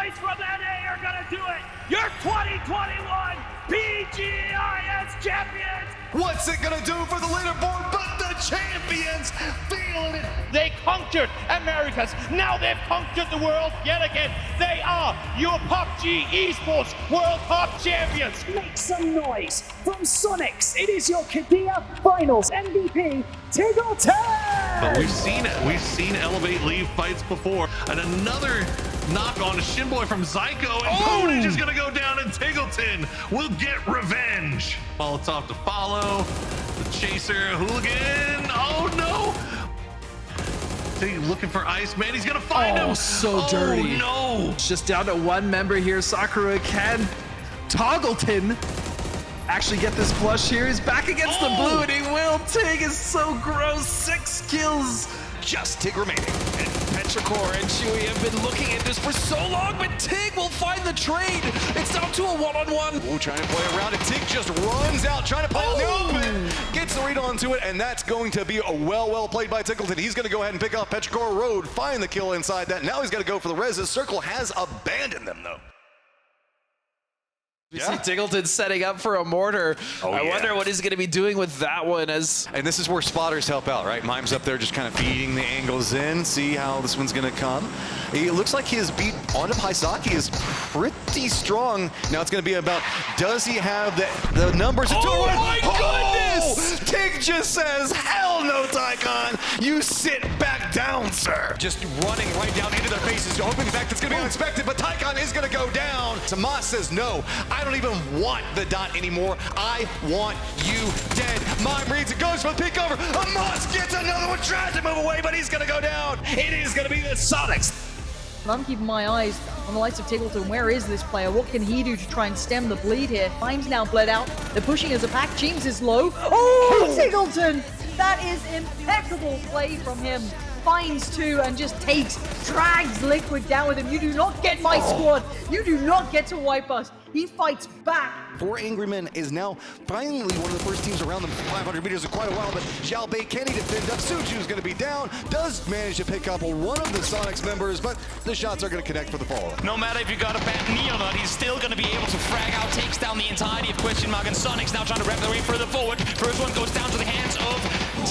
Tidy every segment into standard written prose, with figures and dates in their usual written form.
boys from NA are gonna do it. Your 2021 PGIS champions. What's it gonna do for the leaderboard? But the champions feeling it. They conquered Americas. Now they've conquered the world yet again. They are your PUBG Esports World Cup champions. Make some noise from Soniqs. It is your Kadia Finals MVP, Tiglton. But we've seen Elevate leave fights before, and another knock on Shinboy from Zyko, and Ponage is gonna go down, and Tiglton will get revenge. Molotov to follow, the chaser, Hooligan, oh no! Looking for Iceman, he's gonna find him! So dirty. Oh no! It's just down to one member here. Sakura can Tiglton actually get this flush here. He's back against the blue, and he will. Tig is so gross. 6 kills. Just Tig remaining. And Petrichor and Chewy have been looking at this for so long, but Tig will find the trade. It's down to a one-on-one. Ooh, trying to play around it. Tig just runs out, trying to play on the open. Gets the read onto it, and that's going to be a well played by Tiglton. He's going to go ahead and pick off Petrichor Road, find the kill inside that. Now he's got to go for the res. His circle has abandoned them, though. We see Tiglton setting up for a mortar. I wonder what he's going to be doing with that one. And this is where spotters help out, right? Mime's up there just kind of feeding the angles in, see how this one's going to come. It looks like his beat onto Paisaki is pretty strong. Now it's going to be about, does he have the numbers to Oh my goodness! Tig just says, hell no, Tycon. You sit back down, sir. Just running right down into their faces, hoping that it's going to be unexpected, but Tycon is going to go down. Tomas says, no, I don't even want the dot anymore. I want you dead. Mime reads it, goes for the peek over. Amos gets another one, tries to move away, but he's going to go down. It is going to be the Soniqs. I'm keeping my eyes on the likes of Tiglton. Where is this player? What can he do to try and stem the bleed here? Mime's now bled out. They're pushing as a pack. James is low. Oh, Tiglton! That is impeccable play from him. Finds 2 and just drags Liquid down with him. You do not get my squad. You do not get to wipe us. He fights back. 4 Angry Men is now finally one of the first teams around them for 500 meters in quite a while, but Xiao Bei, can he defend up? Suju's going to be down, does manage to pick up one of the Soniqs members, but the shots are going to connect for the follow-up. No matter if you got a bad knee or not, he's still going to be able to frag out, takes down the entirety of Question Mark, and Soniqs now trying to wrap their way further forward. First one goes down to the hands of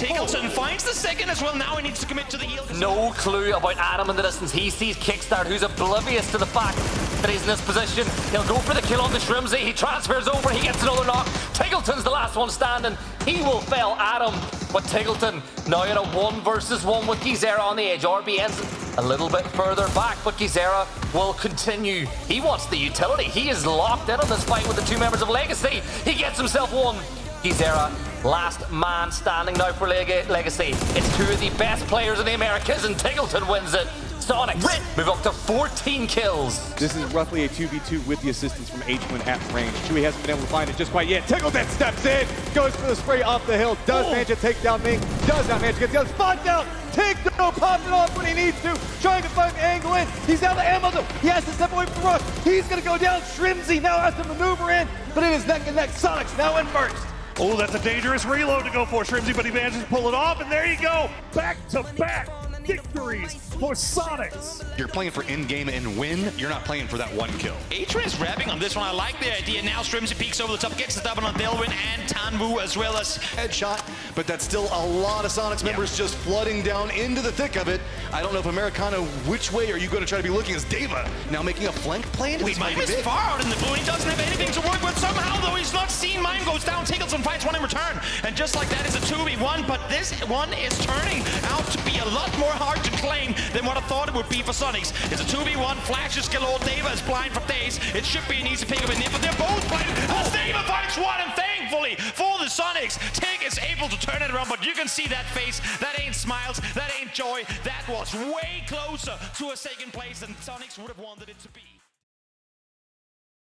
Tiglton, finds the second as well. Now he needs to commit to the heal. No clue about Adam in the distance. He sees Kickstart, who's oblivious to the fact that he's in this position. He'll go for the kill on the Shrimsy. He transfers over, he gets another knock. Tiglton's the last one standing. He will fell Adam, but Tiglton now in a 1 versus 1 with Gizera on the edge. RBN's a little bit further back, but Gizera will continue. He wants the utility. He is locked in on this fight with the 2 members of Legacy. He gets himself 1. Gizera, last man standing now for Legacy. It's 2 of the best players in the Americas, and Tiglton wins it. Soniqs move up to 14 kills. This is roughly a 2v2 with the assistance from H1 at range. Chewy hasn't been able to find it just quite yet. Tiglton steps in, goes for the spray off the hill, does manage to take down Ming, does not manage to get the other spot down. Tig pops it off when he needs to, trying to find the angle in. He's out of ammo though. He has to step away from the rush. He's going to go down. Shrimsy now has to maneuver in, but it is neck and neck. Soniqs now in first. Oh, that's a dangerous reload to go for Shrimsy, but he manages to pull it off, and there you go. Back-to-back victories for Soniqs. You're playing for in-game and win. You're not playing for that 1 kill. Atron is wrapping on this one. I like the idea. Now Shrimsy peeks over the top, gets the stop on Delvin and Tanwu, as well as Headshot, but that's still a lot of Soniqs members just flooding down into the thick of it. I don't know if Americana, which way are you going to try to be looking? As Deva now making a flank play into this Mime is far out in the blue. He doesn't have anything to work with. Somehow, though, he's not seen. Mime goes down. Tiglton finds 1 in return. And just like that, is a 2v1, but this one is turning out to be a lot more hard to claim than what I thought it would be for Soniqs. It's a 2v1, flashes galore. Deva is blind for days. It should be an easy pick of a nip, but they're both blind. As Deva finds 1, and thankfully for the Soniqs, Tig is able to turn it around, but you can see that face. That ain't smiles, that ain't joy. That was way closer to a second place than Soniqs would have wanted it to be.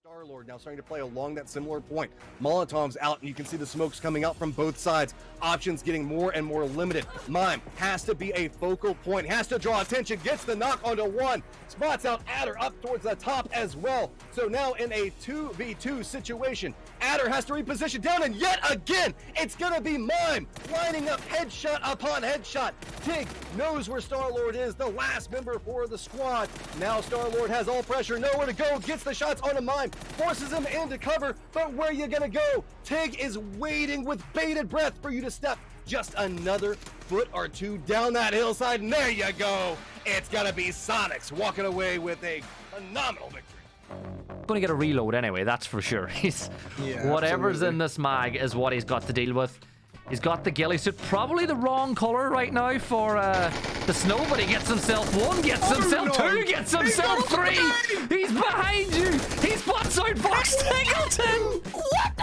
Starlord now starting to play along that similar point. Molotov's out, and you can see the smokes coming out from both sides. Options getting more and more limited. Mime has to be a focal point, has to draw attention, gets the knock onto 1. Spots out Adder up towards the top as well. So now in a 2v2 situation, Adder has to reposition down, and yet again, it's gonna be Mime lining up headshot upon headshot. Tig knows where Star-Lord is, the last member for the squad. Now Star-Lord has all pressure, nowhere to go, gets the shots onto Mime, forces him into cover, but where you gonna go? Tig is waiting with bated breath for you to step just another foot or two down that hillside, and there you go. It's gonna be Soniqs walking away with a phenomenal victory. Gonna get a reload anyway, that's for sure. Whatever's in this mag is what he's got to deal with. He's got the ghillie suit, probably the wrong color right now for the snow, but he gets himself one, gets himself two, gets himself three. He's behind you. He spots out Fox Tiglton. What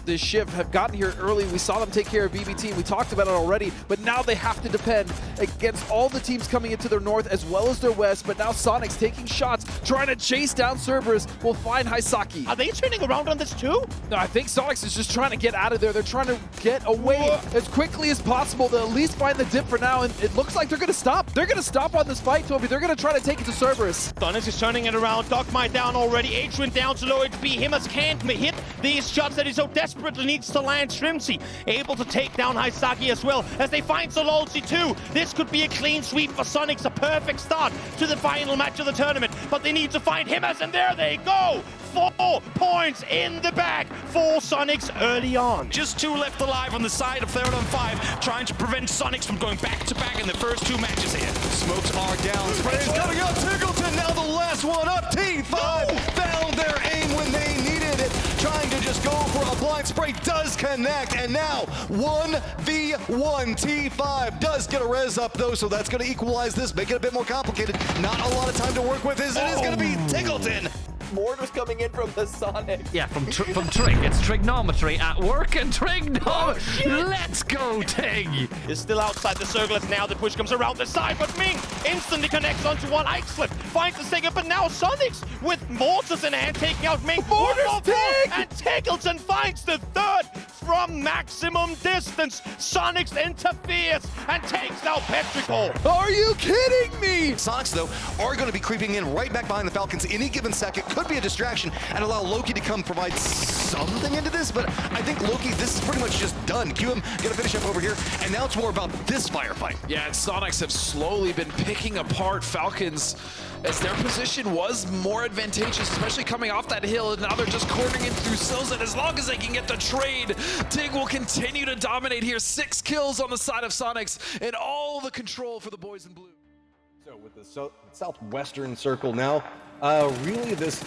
the The Shiv have gotten here early. We saw them take care of BBT. We talked about it already, but now they have to depend against all the teams coming into their north as well as their west. But now Soniqs taking shots, trying to chase down Cerberus, will find Haisaki. Are they turning around on this too? No, I think Soniqs is just trying to get out of there. They're trying to get away as quickly as possible. They'll at least find the dip for now, and it looks like they're going to stop. They're going to stop on this fight, Toby. They're going to try to take it to Cerberus. Soniqs is turning it around. Dogmite down already. Adrian down to low HP. Himmers can't hit these shots that he so desperately needs to land. Shrimsy able to take down Haisaki as well as they find Sololsi too. This could be a clean sweep for Soniqs, a perfect start to the final match of the tournament, but they need to find Himmers, and there they go. 4 points in the bag for Soniqs early on. Just 2 left alive on the side of third on 5, trying to prevent Soniqs from going back to back in the first 2 matches here. Smokes are down. Spray's coming up. Tiglton now the last one up. T5 found their aim when they needed it. Trying to just go for a blind spray. Does connect. And now 1v1. T5 does get a res up though, so that's going to equalize this, make it a bit more complicated. Not a lot of time to work with. It is going to be Tiglton. Mortars coming in from the Soniqs. Yeah, from Trig. It's trigonometry at work and trigonometry. Let's go, Tig. Is still outside the circle as now the push comes around the side, but Ming instantly connects onto one. Ixlip finds the second, but now Soniqs with mortars in hand taking out Ming. And Tiglton finds the third from maximum distance. Soniqs interferes and takes out Petrichor. Are you kidding me? Soniqs, though, are going to be creeping in right back behind the Falcons any given second. Could be a distraction and allow Loki to come provide something into this, but I think Loki, this is pretty much just done. QM gonna finish up over here, and now it's more about this firefight. Yeah, and Soniqs have slowly been picking apart Falcons as their position was more advantageous, especially coming off that hill, and now they're just cornering in through sills, and as long as they can get the trade, Tig will continue to dominate here. 6 kills on the side of Soniqs, and all the control for the boys in blue. So with the southwestern circle now, really this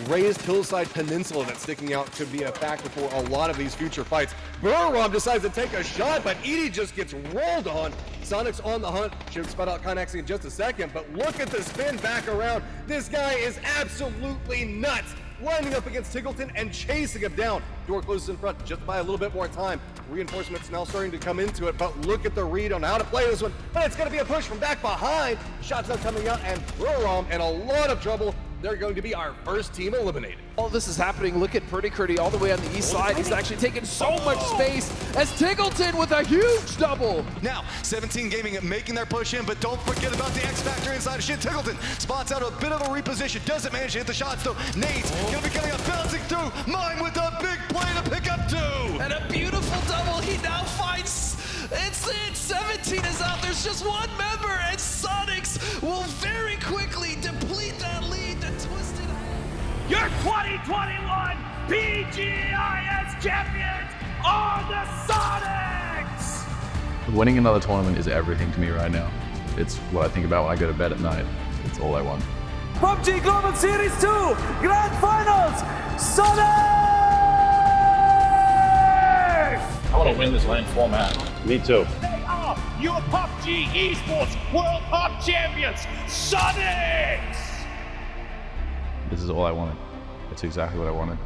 raised hillside peninsula that's sticking out could be a factor for a lot of these future fights. Burrom decides to take a shot, but Edie just gets rolled on. Soniqs on the hunt. Should spot out Connex in just a second, but look at the spin back around. This guy is absolutely nuts. Lining up against Tiglton and chasing him down. Door closes in front just by a little bit more time. Reinforcements now starting to come into it, but look at the read on how to play this one. But it's going to be a push from back behind. Shots now coming out, and Burrom in a lot of trouble. They're going to be our first team eliminated. All this is happening. Look at Purdy Curdy all the way on the east side. He's actually taking so much space as Tiglton with a huge double. Now, 17 Gaming making their push in, but don't forget about the X Factor inside of shit. Tiglton spots out a bit of a reposition. Doesn't manage to hit the shots though. Nate's gonna be getting up, bouncing through. Mime with a big play to pick up 2. And a beautiful double. He now finds it's it. 17 is out. There's just one member, and Soniqs will very quickly deplete that lead to Twisted. Your 2021 PGIS champions are the Soniqs! Winning another tournament is everything to me right now. It's what I think about when I go to bed at night. It's all I want. PUBG Global Series 2 Grand Finals, Soniqs! I want to win this lane format. Me too. They are your PUBG Esports World Cup champions, Soniqs! This is all I wanted. It's exactly what I wanted.